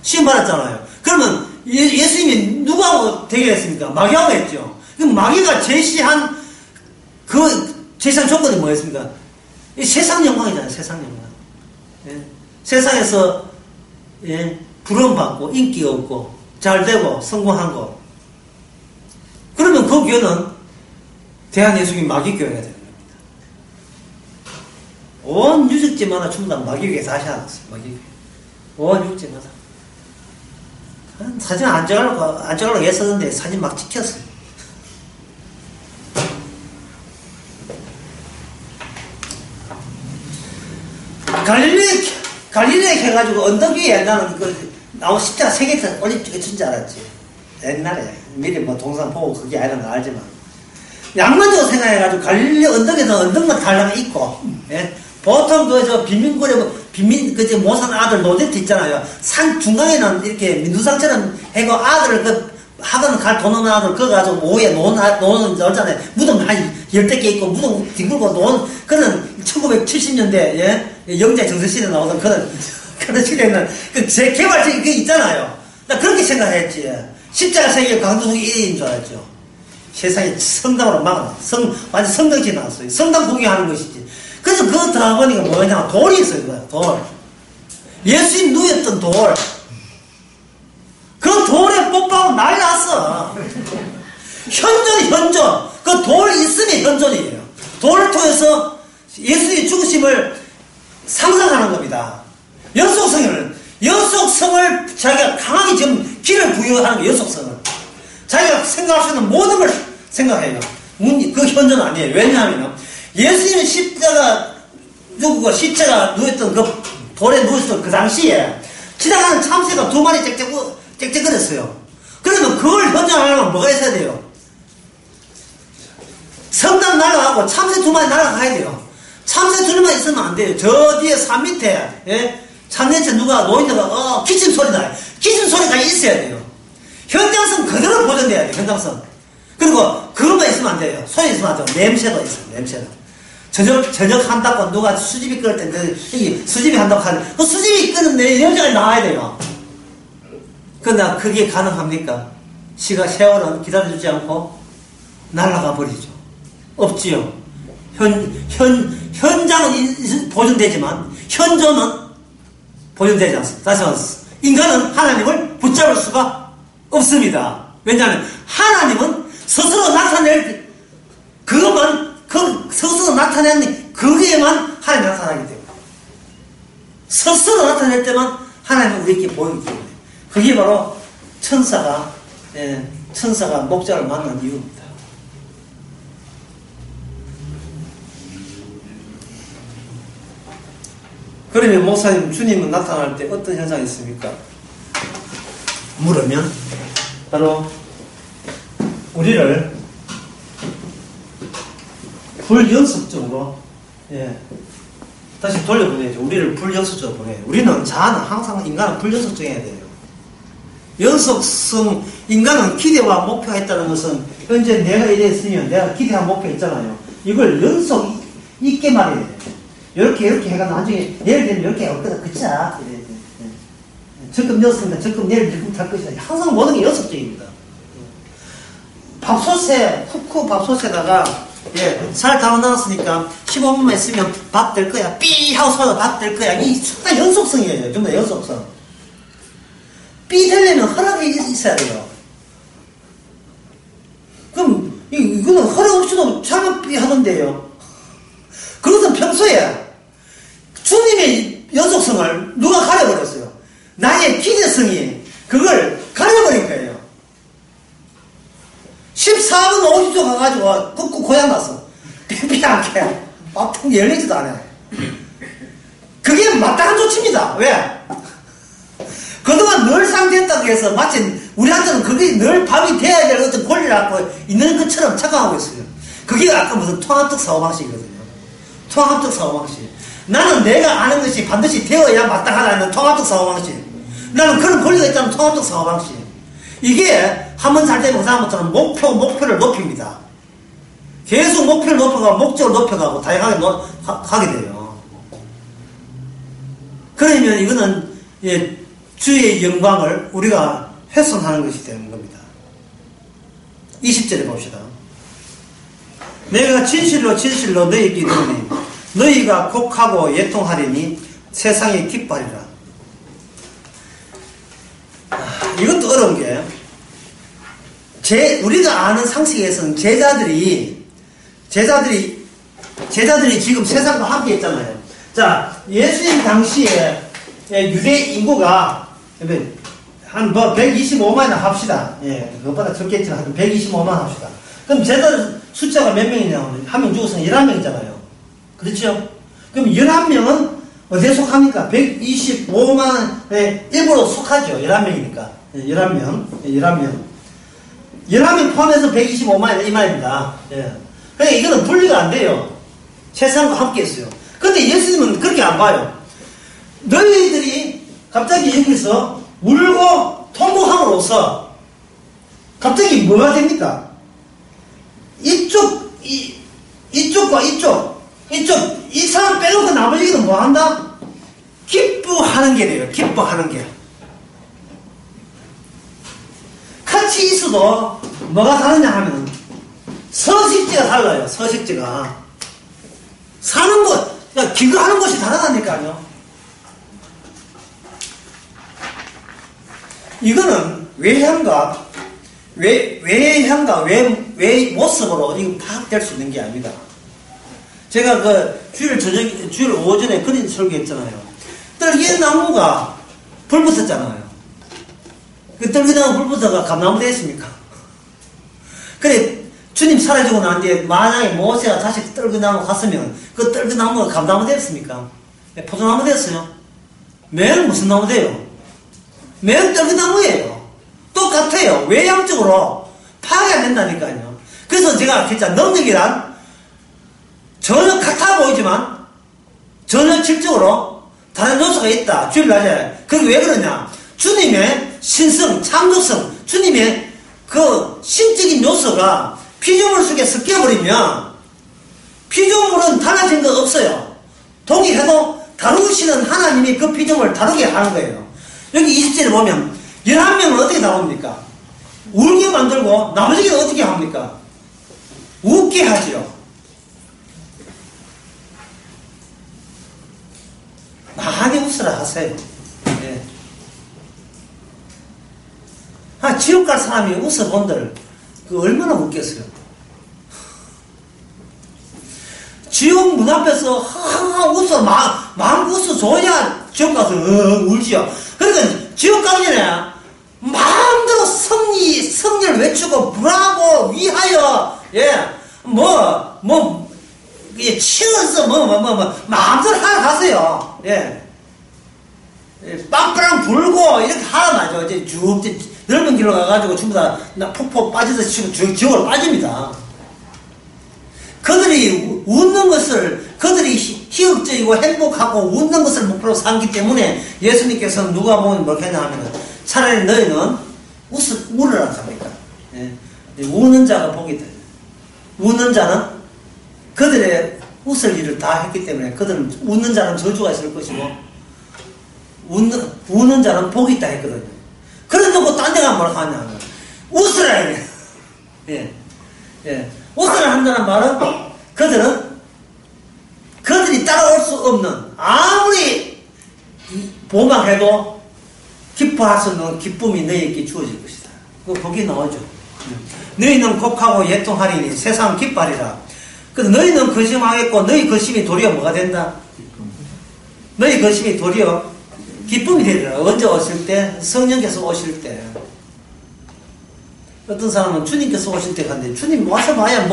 시험 받았잖아요. 그러면 예수님이 누구하고 대결했습니까? 마귀하고 했죠. 그럼 마귀가 제시한 조건이 뭐였습니까? 이 세상 영광이잖아요, 세상 영광. 세상에서, 부름받고, 인기 없고, 잘 되고, 성공한 거. 그러면 그 교회는 대한예수님 마귀교회가 됩니다. 온 유적지마다 전부 다 마귀에게 다시 알았어요. 마귀에게. 온 유적지마다. 사진 안 찍으려고 했었는데 사진 막 찍혔어요. 갈릴리 해가지고 언덕 위에 나는 나무 십자가 3개 올림 찍어준 줄 알았지. 옛날에. 미리 뭐 동상 보고 그게 아니라는 거 알지만. 양만적으로 생각해가지고 갈릴리 언덕에서 언덕만 달랑 있고, 예? 보통 빈민굴에 모산 아들 노제트 있잖아요. 산 중간에는 이렇게 민두상처럼 해고 아들을 학원 갈 돈 없는 아들 그거 가지고 오후에 노는 놀잖아요. 무덤 한 10개 있고 무덤 뒹굴고 노는 그런 1970년대 예? 영재 정서시대 나오던 그런 시대는 제 개발적인 게 있잖아요. 나 그렇게 생각했지. 십자가 세계 강도동 1인인 줄 알았죠. 세상에 성당으로 막아놨어. 완전 성당지 나왔어요. 성당 구경하는 것이지. 그래서 그거 다 보니까 뭐냐, 돌이 있어요, 돌. 예수님 누였던 돌. 그 돌에 뽀뽀하고 난리 났어. 현존. 그 돌 있으면 현존이에요. 돌을 통해서 예수의 죽으심을 상상하는 겁니다. 연속성을 자기가 강하게 지금 길을 부여하는 거예요, 연속성을. 자기가 생각할 수 있는 모든 걸 생각해요. 그 현존 아니에요. 왜냐하면 예수님은 십자가 누웠던 그 돌에 누웠던 그 당시에 지나가는 참새가 2마리 짹짹거렸어요. 그러면 그걸 현존하려면 뭐가 있어야 돼요? 성당 날아가고 참새 2마리 날아가야 돼요. 참새 2마리 있으면 안 돼요. 저 뒤에 산 밑에 예? 참새처 누가 노인네가 기침 소리 나요. 기침 소리가 있어야 돼요. 현장성 그대로 보존돼야 돼요. 현장성. 그리고 그것만 있으면 안 돼요. 소리 있으면 안 돼요. 냄새도 있어요. 냄새도. 저녁 한다고 누가 수집이 끓을 때 여기 수집이 한다고 하는 그 수집이 끓는 내 여자가 나와야 돼요. 그러나 그게 가능합니까? 세월은 기다려주지 않고 날아가 버리죠. 없지요. 현장은 보존되지만 현존은 보존되지 않습니다. 다시 말해서 인간은 하나님을 붙잡을 수가 없습니다. 왜냐하면 하나님은 스스로 나타낼 그것만 스스로 나타내는 그게만 하나님이 나타나기 때문에 스스로 나타낼 때만 하나님은 우리에게 보이기 때문에 그게 바로 천사가 목자를 만난 이유입니다. 그러면 목사님, 주님은 나타날 때 어떤 현상이 있습니까? 물으면 바로 우리를 불연속적으로 다시 돌려보내야죠. 우리를 불연속적으로 보내요. 우리는 항상 인간은 불연속적이어야 돼요. 연속성, 인간은 기대와 목표가 있다는 것은 현재 내가 이랬으면 내가 기대한 목표가 있잖아요. 이걸 연속 있게 말해야 돼요. 이렇게 해가 나중에 예를 들면 이렇게 올 거다 그치야. 적금 넣었습니다. 적금 내일 적금 탈 것이다. 항상 모든 게 연속적입니다. 밥솥에 후쿠 밥솥에다가 살 다 넣었으니까 15분만 있으면 밥 될 거야. 삐 하고 쏟아 밥 될 거야. 이 순간 연속성이에요. 전부 다 연속성. 삐 되려면 허락이 있어야 돼요. 그럼 이거는 허락 없이도 자가 삐 하던데요. 그것은 평소에 주님의 연속성을 누가 가려버렸어요. 나의 기대성이 그걸 가려버린 거예요. 14분 50초 가가지고 꾹꾹 고장났어. 삐삐하게 밥통이 열리지도 않아요. 그게 마땅한 조치입니다. 왜? 그동안 늘 상대했다고 해서 마치 우리한테는 그게 늘 밥이 돼야 될 어떤 권리를 갖고 있는 것처럼 착각하고 있어요. 그게 아까 무슨 통합적 사고방식이거든요. 통합적 사고방식. 나는 내가 아는 것이 반드시 되어야 마땅하다는 통합적 사고방식. 나는 그런 권리가 있다는 통합적 사고방식. 이게 한번 잘 되면 그 다음부터는 목표를 높입니다. 계속 목표를 높여가고 목적을 높여가고 다양하게 가게 돼요. 그러면 이거는 주의 영광을 우리가 훼손하는 것이 되는 겁니다. 20절에 봅시다. 내가 진실로 너희에게 이르노니 너희가 곡하고 예통하리니 세상에 기뻐하리라. 이것도 어려운 게 우리가 아는 상식에서는 제자들이 지금 세상과 함께 있잖아요. 자, 예수님 당시에 유대 인구가 한 125만이나 합시다. 예, 그것보다 적겠지만 한 125만 합시다. 그럼 제대로 숫자가 몇 명이냐? 한 명 죽었으면 11명이잖아요. 그렇죠? 그럼 11명은 어디에 속합니까? 125만의 일부로 속하죠. 11명이니까. 11명. 11명 포함해서 125만이다. 이 말입니다. 예. 그러니까 이거는 분리가 안 돼요. 세상과 함께 했어요. 근데 예수님은 그렇게 안 봐요. 너희들이 갑자기 여기서 울고 통곡함으로써 갑자기 뭐가 됩니까? 이쪽과 이쪽, 이 사람 빼놓고 나머지는 뭐 한다? 기뻐하는 게 돼요. 기뻐하는 게. 같이 있어도 뭐가 다르냐 하면 서식지가 달라요. 서식지가. 사는 것, 그러니까 기거하는 것이 다르다니까요. 이거는 외향과 외 모습으로 이거 파악될 수 있는 게 아닙니다. 제가 그 주일 오전에 그린 설교했잖아요. 떨기나무가 불 붙었잖아요. 그 떨기나무 불 붙어가 감나무 됐습니까? 그래, 주님 사라지고 난 뒤에 만약에 모세가 다시 떨기나무 갔으면 그 떨기나무가 감나무 됐습니까? 포도나무 됐어요. 매일 무슨 나무 돼요? 매일 떨기나무예요. 똑같아요. 외향적으로 파악이 안 된다니까요. 그래서 제가 진짜 능력이란 전혀 같아 보이지만 전혀 질적으로 다른 요소가 있다. 주일날에. 그게 왜 그러냐? 주님의 신성, 창조성, 주님의 그 신적인 요소가 피조물 속에 섞여버리면 피조물은 달라진 거 없어요. 동의해도 다루시는 하나님이 그 피조물을 다루게 하는 거예요. 여기 20절에 보면 11명은 어떻게 나옵니까? 울게 만들고 나머지는 어떻게 합니까? 웃게 하지요. 많이 웃으라 하세요. 네. 지옥 갈 사람이 웃어본들 그 얼마나 웃겠어요. 지옥 문 앞에서 웃어 마음 웃어줘야 지옥 가서 울지요. 그러니까 지옥 가기 전에 마음대로 승리를 외치고 브라보 위하여 치어서 마음대로 하세요. 빵빵 불고 이렇게 하란 말이죠. 이제 쭉 넓은 길로 가가지고 전부 다 폭포 빠져서 지옥으로 빠집니다. 그들이 웃는 것을, 그들이 희극적이고 행복하고 웃는 것을 목표로 삼기 때문에 예수님께서는 누가 보면 뭐렇게 했냐 하면 차라리 너희는 울으라 합니까? 우는 자가 복이 돼. 우는 자는 그들의 웃을 일을 다 했기 때문에 그들은 웃는 자는 저주가 있을 것이고 우는 자는 복이 있다 했거든요. 그런다고 딴 데가 뭐라고 하냐. 웃으라 이래. 웃으라 한다는 말은 그들이 따라올 수 없는 아무리 보망해도 기뻐할 수 없는 기쁨이 너희에게 주어질 것이다. 거기 나오죠. 너희는 곡하고 예통하리니 세상 기뻐하리라. 그래서 너희는 거심하겠고 너희 거심이 도리어 뭐가 된다? 너희 거심이 도리어 기쁨이 되리라. 언제 오실 때? 성령께서 오실 때. 어떤 사람은 주님께서 오실 때 갔는데 주님 와서 봐야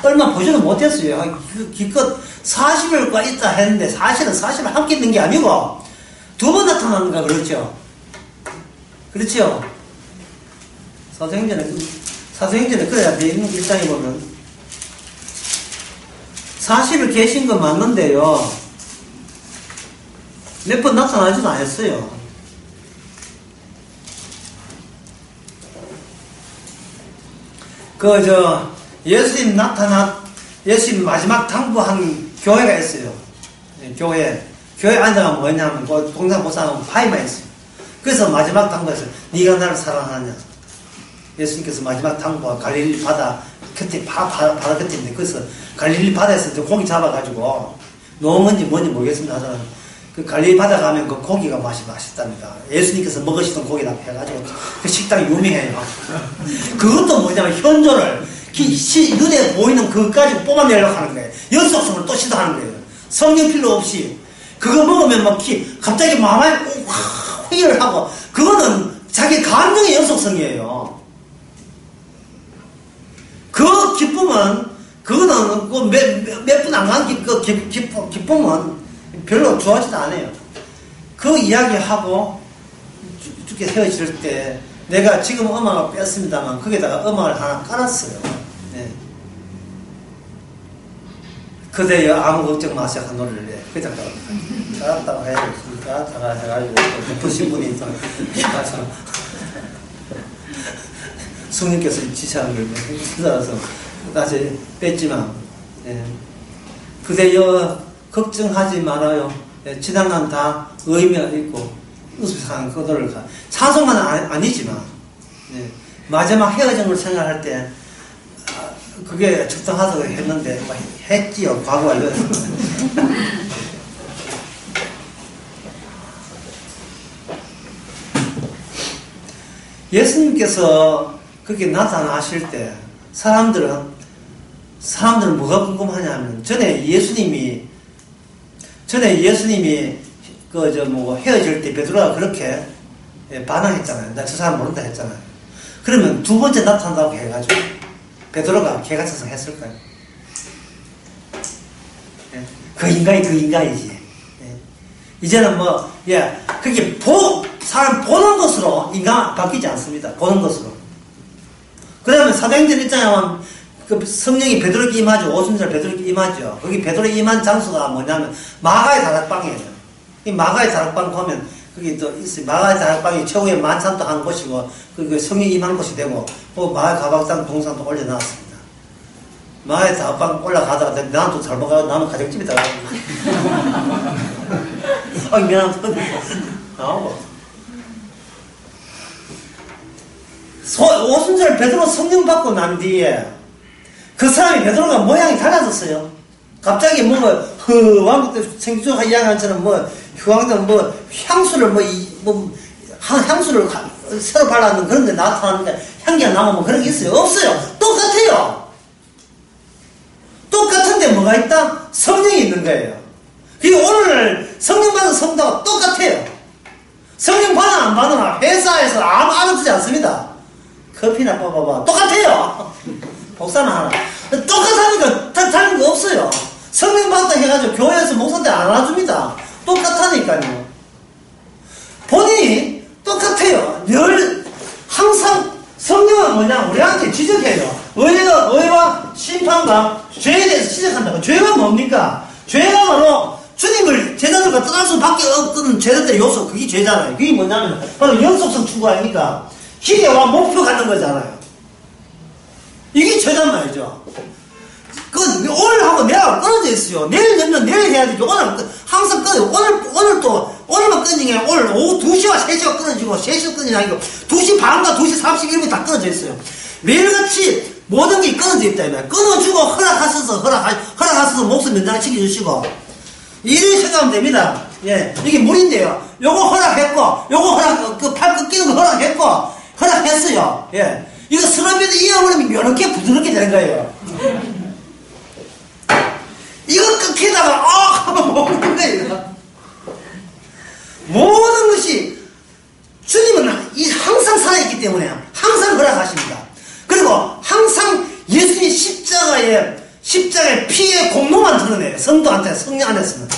얼마 보지도 못했어요. 기껏 40일과 있다 했는데 사실은 40일 함께 있는 게 아니고 2번 나타나는가 그렇죠. 그렇죠. 사도행전에 그래야 돼. 일장에 보면 40일 계신 건 맞는데요. 몇 번 나타나지도 않았어요. 예수님 마지막 당부한 교회가 있어요. 교회 안에가 뭐였냐면, 동상 보사하면 파이마 있어요. 그래서 마지막 당부했어요. 네가 나를 사랑하느냐. 예수님께서 마지막 당부가 갈릴리 바다 끝에, 바다 끝인데, 그래서 갈릴리 바다에서 고기 잡아가지고, 농어인지 뭔지 모르겠습니다. 하지만, 그 갈릴리 바다 가면 그 고기가 맛있답니다. 예수님께서 먹으시던 고기다 해가지고 그 식당이 유명해요. 그것도 뭐냐면 현조를 눈에 보이는 그것까지 뽑아내려고 하는 거예요. 연속성을 또 시도하는 거예요. 성경 필요 없이 그거 먹으면 막 갑자기 마음에 회의를 하고, 그거는 자기 감정의 연속성이에요. 그 기쁨은, 그거는 몇 분 안 간 기쁨은 별로 좋아하지도 않아요. 그 이야기하고 죽게 헤어질 때, 내가 지금 음악을 뺐습니다만, 거기다가 음악을 하나 깔았어요. 네. 그대여 아무 걱정 마세요 한 노래를 해. 그냥 따랐다가 해야겠습니다. 따랐다가 해가지고 보신 분이 또 성령께서 지시하는 걸 따라서 다시 뺐지만, 예. 그대여 걱정하지 말아요. 예. 지난간 다 의미가 있고 우수한 그 노래를 찬송만 아니지만, 예. 마지막 헤어짐을 생각할 때 그게 적당하다고 했는데 했지요. 과거 완료했습니다. 예수님께서 그렇게 나타나실 때 사람들은 뭐가 궁금하냐면, 전에 예수님이 헤어질 때 베드로가 그렇게 반항했잖아요. 나 저 사람 모른다 했잖아요. 그러면 두 번째 나타난다고 해가지고 베드로가 개가 쳐서 했을까요? 예. 그 인간이지. 예. 이제는 그게 사람 보는 것으로 인간 바뀌지 않습니다. 보는 것으로. 그러면 사도행전 1장에 하면 그 성령이 베드로에게 임하죠. 오순절 베드로에게 임하죠. 거기 베드로에게 임한 장소가 뭐냐면 마가의 다락방이에요. 이 마가의 다락방 보면 거기 또 있어요. 마가의 다락방이 최후의 만찬도 한 곳이고, 그 성령이 임한 곳이 되고, 마가의 가방상 동상도 올려놨습니다. 마가의 다락방 올라가다가 나는 또 잘못 가고 나는 가정집에 가고 미안합니다. 나오고 오순절 베드로 성령 받고 난 뒤에 그 사람이 베드로가 모양이 달라졌어요. 갑자기 왕국 때 생기조가 이야기한 것처럼 휴왕들 향수를 향수를 새로 발랐는 그런 데 나타나는데 향기가 나오면 그런 게 있어요? 없어요. 똑같아요. 똑같은데 뭐가 있다? 성령이 있는 거예요. 그리고 오늘 성령 받은 성도가 똑같아요. 성령 받아 안 받으나 회사에서 아무 알아주지 않습니다. 커피나 뽑아봐. 똑같아요. 복사는 하나. 똑같으니까 다른 거 없어요. 성령 받다 해가지고 교회에서 목사한테 안 알아줍니다. 똑같다니까요. 본인이 똑같아요. 늘 항상 성령은 뭐냐? 우리한테 지적해요. 의와 심판과 죄에 대해서 지적한다고. 죄가 뭡니까? 죄가 바로 주님을 제자들과 떠날 수밖에 없는 제자들의 요소, 그게 죄잖아요. 그게 뭐냐면 바로 연속성 추구 아닙니까? 기대와 목표 갖는 거잖아요. 이게 죄단 말이죠. 오늘 하고 내가 끊어져 있어요. 내일 열면 내일 해야 되죠. 오늘 항상 끊어요. 오늘만 끊는 게 아니라 오늘 오후 2시와 3시가 끊어지고 3시가 끊어지는 게 아니고 2시 반과 2시 31분이 다 끊어져 있어요. 매일같이 모든 게 끊어져 있다. 끊어주고 허락하셔서 목숨 연장시켜주시고 이렇게 생각하면 됩니다. 예, 이게 물인데요. 요거 허락했고, 팔 끊기는 거 허락했어요. 예. 이거 스라비드 이어버리면 이렇게 부드럽게 되는 거예요. 이거 끊기다가, 하면 먹는 거예요. 모든 것이, 주님은 항상 살아있기 때문에 항상 허락하십니다. 그리고 항상 예수님 십자가의 피의 공로만 드러내요. 성도한테, 성령 안에서는.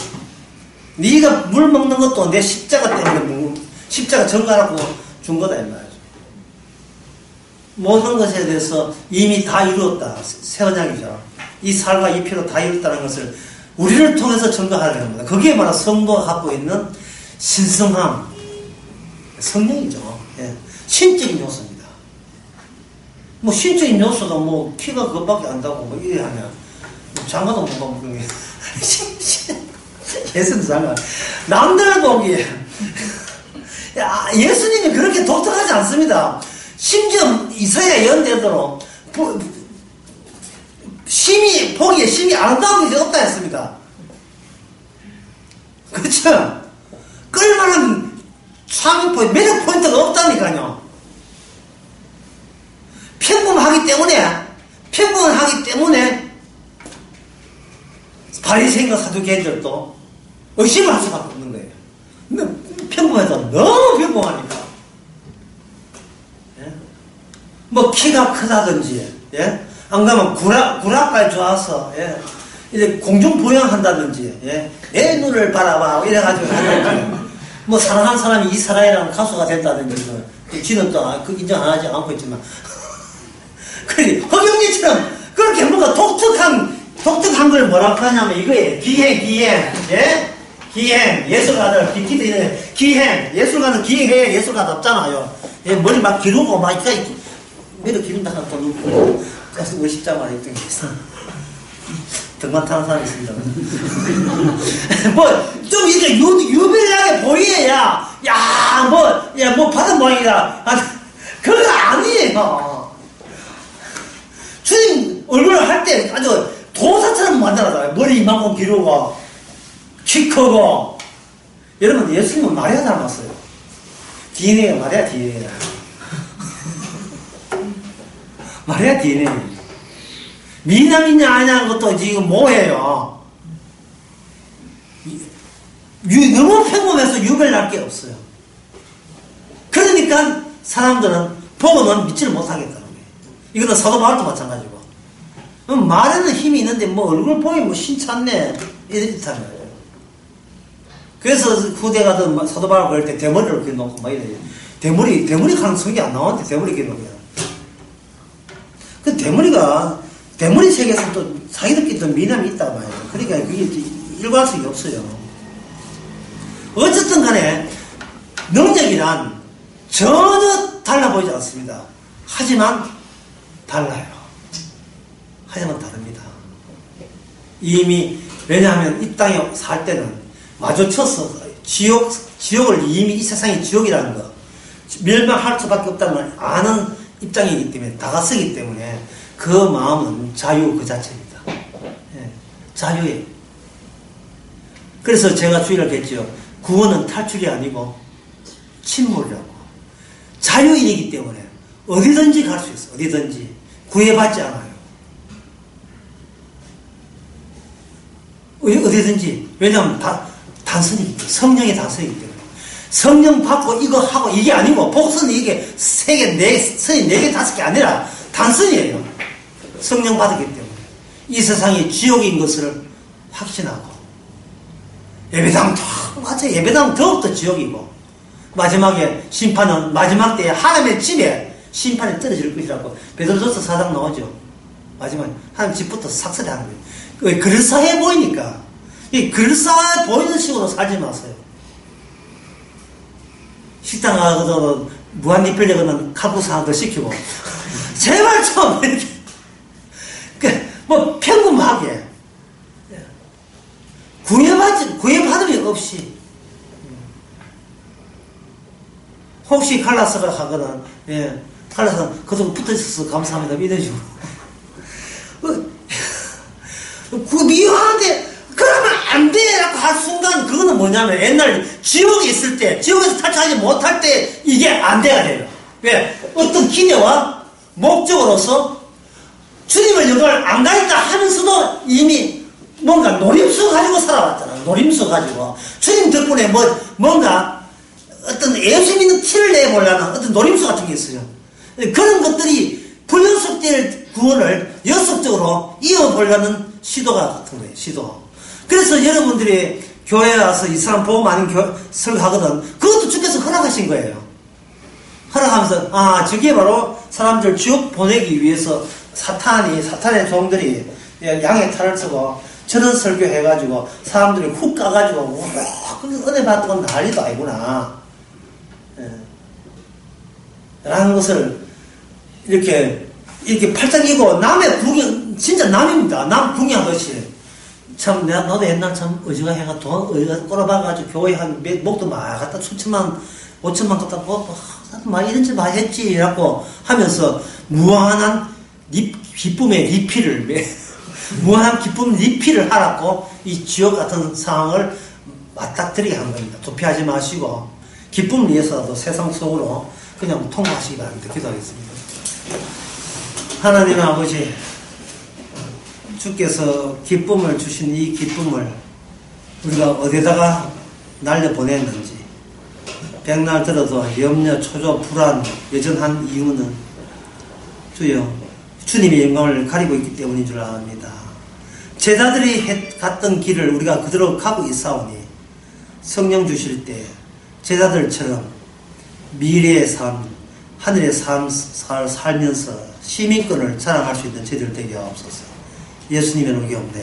네가 물 먹는 것도 내 십자가 때문에 십자가 전가라고 준 거다 이 말이죠. 모든 것에 대해서 이미 다 이루었다. 새 언약이죠. 이 살과 이 피로 다 이뤘다는 것을 우리를 통해서 전가하려는 겁니다. 그게 바로 성도가 갖고 있는 신성함, 성령이죠. 예. 신적인 요소입니다. 신적인 요소가 키가 그것밖에 안다고 이래 하면 장가도 못 가면 그런 게 예수님 장가 남들 보기에 예수님이 그렇게 독특하지 않습니다. 심지어 이사야 예언대로 보기에 심이 아름다운 것이 없다 했습니다. 그렇죠? 끌만한 매력 포인트가 없다니까요. 평범하기 때문에 바리새인과 사두개인들도 의심을 할 수밖에 없는 거예요. 근데 평범해도 너무 평범하니까. 예? 뭐 키가 크다든지, 예? 안 가면 구락까지 좋아서, 예? 이제 공중부양한다든지, 예? 내 눈을 바라봐 이래가지고 하든지, 뭐 사랑하는 사람이 이스라엘이라는 가수가 됐다든지, 지는 또 그 인정 안 하지 않고 있지만, 그래 허경지처럼 그렇게 뭔가 독특한 걸 뭐라고 하냐면 이거예요. 기행, 예? 기행, 예술가들, 빅키드 이런 기행, 예술가는 기행해, 예술가도 없잖아요. 예, 머리 막 기르고 막 이렇게 머리 기른다 하고 또 그래서 50자만 했던 게 있어. 등만 타는 사람이 있습니다. 뭐 좀 이렇게 유별나게 보여야 뭐 받은 모양이다. 그거 아니에요. 주님 얼굴을 할 때 아주 도사처럼 만들어놔요. 머리 이만큼 기르고 키 크고. 여러분 예수님은 마리아 닮았어요. DNA가 마리아 DNA. 마리아 DNA. 미남이냐 아니냐는 것도 지금 뭐예요. 너무 평범해서 유별날 게 없어요. 그러니까 사람들은 보고는 믿지를 못하겠다는 거예요. 이거는 사도 바울도 마찬가지고. 말에는 힘이 있는데 뭐 얼굴 보면 뭐 신찮네 이렇다는 거예요. 그래서 후대 가든 사도 바울 그럴 때 대머리를 이렇게 놓고 막 이래요. 대머리 가능성이 안 나왔는데 대머리 이렇게 놓고. 그 대머리 세계에서 또 자기들끼리 또 미남이 있다고 봐요. 그러니까 그게 일관성이 없어요. 어쨌든 간에 능력이란 전혀 달라 보이지 않습니다. 하지만 달라요. 하지만 다릅니다. 이미 왜냐하면 이 땅에 살 때는 마주쳐서 지옥을 이미 이 세상이 지옥이라는 거 멸망할 수밖에 없다는 걸 아는 입장이기 때문에 다가서기 때문에 그 마음은 자유 그 자체입니다. 예, 자유예요. 그래서 제가 주의를 했죠. 구원은 탈출이 아니고 침몰이라고. 자유인이기 때문에 어디든지 갈 수 있어. 어디든지 구애받지 않아요. 어디든지. 왜냐하면 단순히 성령의 단순이기 때문에. 성령 받고 이거 하고 이게 아니고 복선이 이게 3개, 4개, 5개 아니라 단순이에요. 성령 받았기 때문에. 이 세상이 지옥인 것을 확신하고. 예배당 예배당 더욱더 지옥이고. 마지막에 심판은 마지막 때에 하나님의 집에 심판이 떨어질 것이라고 베드로전서 4장 나오죠. 마지막에 하나님 집부터 삭설이 하는 거예요. 그럴싸해 보이니까 이 그럴싸해 보이는 식으로 살지 마세요. 식당 가서도 무한리필력은 칼국수 하나 더 시키고 제발 좀 이렇게 뭐 평범하게 구애받음이 없이 혹시 칼라스가 하거나 칼라스는 그동안 붙어있어서 감사합니다 이런 식으로 미워하는데 그러면 안 돼! 라고 할 순간 그거는 뭐냐면 옛날 지옥에 있을 때 지옥에서 탈출하지 못할 때 이게 안 돼야 돼요. 왜? 어떤 기대와 목적으로서 주님을 영광을 안 가니까 하면서도 이미 뭔가 노림수 가지고 살아왔잖아. 노림수 가지고 주님 덕분에 뭔가 어떤 예수 믿는 티를 내보려는 어떤 노림수 같은 게 있어요. 그런 것들이 불연속될 구원을 연속적으로 이어보려는 시도가 같은 거예요. 시도. 그래서 여러분들이 교회에 와서 이 사람 보고 많은 설교하거든. 그것도 주께서 허락하신 거예요. 허락하면서 저게 바로 사람들 지옥 보내기 위해서 사탄의 종들이 양의 탈을 쓰고 저런 설교해가지고 사람들이 훅 까가지고 은혜 받던 난리도 아니구나 라는 것을 이렇게 팔짱 끼고 남의 구경 진짜 남입니다. 남 구경하듯이 참 나도 옛날 참 의지가 해가 의지가 꼬라박아가지고 교회 한 목도 막 갖다 수천만 5천만 갖다 막 이런 짓 많이 했지 라고 하면서 무한한 기쁨의 리필을 무한한 기쁨 리필을 하라고 이 지옥 같은 상황을 맞닥뜨리게 한 겁니다. 도피하지 마시고 기쁨을 위해서라도 세상 속으로 그냥 통과하시기 바랍니다. 기도하겠습니다. 하나님 아버지 주께서 기쁨을 주신 이 기쁨을 우리가 어디다가 날려보냈는지, 백날 들어도 염려, 초조, 불안, 여전한 이유는 주여 주님의 영광을 가리고 있기 때문인 줄 압니다. 제자들이 갔던 길을 우리가 그대로 가고 있사오니 성령 주실 때 제자들처럼 미래의 삶, 하늘의 삶 살면서 시민권을 자랑할 수 있는 저희들 되게 하옵소서. 예수님의 이름으로 기도합니다.